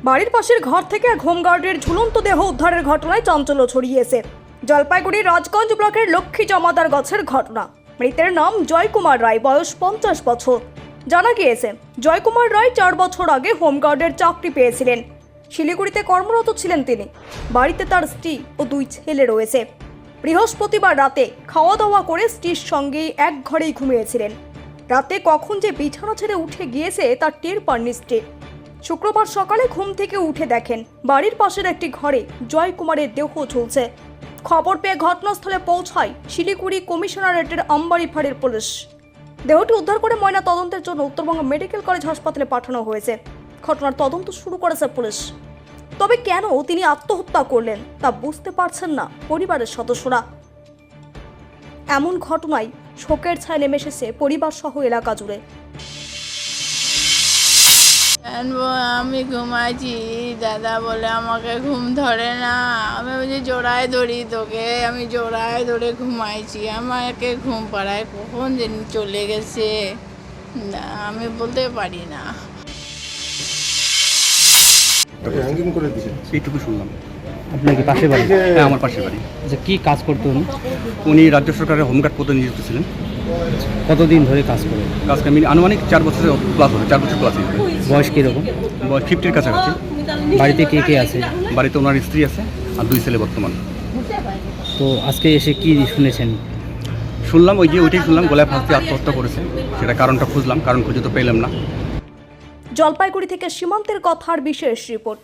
বাড়ির পাশের ঘর থেকে এক হোমগার্ডের ঝুলন্ত দেহ উদ্ধারের ঘটনায় চাঞ্চল্য ছড়িয়েছে। জলপাইগুড়ির রাজগঞ্জ ব্লকের লক্ষ্মী জমাদার গাছের ঘটনা। মৃতের নাম জয়কুমার রায়, বয়স 50 বছর। জানা গিয়েছে জয়কুমার রায় 4 বছর আগে হোমগার্ডের চাকরি পেয়েছিলেন। শিলিগুড়িতে কর্মরত ছিলেন তিনি। বাড়িতে তার স্ত্রী ও 2 ছেলে রয়েছে। বৃহস্পতিবার রাতে খাওয়া দাওয়া করে স্ত্রীর সঙ্গে এক ঘরেই ঘুমিয়েছিলেন। রাতে কখন যে বিছানা ছেড়ে উঠে গিয়েছে তার টের পাননি স্ত্রী। শুক্রবার সকালে ঘুম থেকে উঠে দেখেন বাড়ির পাশের একটি ঘরে জয়কুমারের দেহ ঝুলছে। খবর পেয়ে ঘটনাস্থলে পৌঁছায় শিলিগুড়ি কমিশনারেটের আমবাড়ি ফাঁড়ির পুলিশ। দেহটি উদ্ধার করে ময়না তদন্তের জন্য উত্তরবঙ্গ মেডিকেল কলেজ হাসপাতালে পাঠানো হয়েছে। ঘটনার তদন্ত শুরু করেছে পুলিশ। তবে কেন তিনি আত্মহত্যা করলেন তা বুঝতে পারছেন না পরিবারের সদস্যরা। এমন ঘটনায় শোকের ছায়া নেমে এসেছে পরিবার সহ এলাকা জুড়ে। আমি ঘুমাইছি, দাদা বলে আমাকে ঘুম ধরে না। আমি বলছি জোড়ায় ধরি তোকে, আমি জোড়ায় ধরে ঘুমাইছি, আমাকে ঘুম পাড়ায় কখন যে চলে গেছে না আমি বলতে পারি না। হ্যাঙ্গিং করে দিয়েছেন এইটুকু শুনলাম। আপনার কি পাশে বাড়ি? হ্যাঁ, আমার পাশের বাড়ি। যে কি কাজ করতো উনি? উনি রাজ্য সরকারের হোমগার্ড পদে নিযুক্ত ছিলেন। কতদিন ধরে কাজ করে? কাজ আমি আনুমানিক 4 বছরের প্লাস হবে, 4 বছর প্লাস হবে। বয়স কীরকম? বয়স 50-র কাছাকাছি। বাড়িতে কে কে আছে? বাড়িতে ওনার স্ত্রী আছে আর 2 ছেলে বর্তমান। তো আজকে এসে কি শুনেছেন? শুনলাম ওইটাই শুনলাম, গলায় ফাঁস দিয়ে আত্মহত্যা করেছে। সেটা কারণটা খুঁজলাম, কারণ খুঁজে তো পেলাম না। জলপাইগুড়ি থেকে সীমান্তের কথার বিশেষ রিপোর্ট।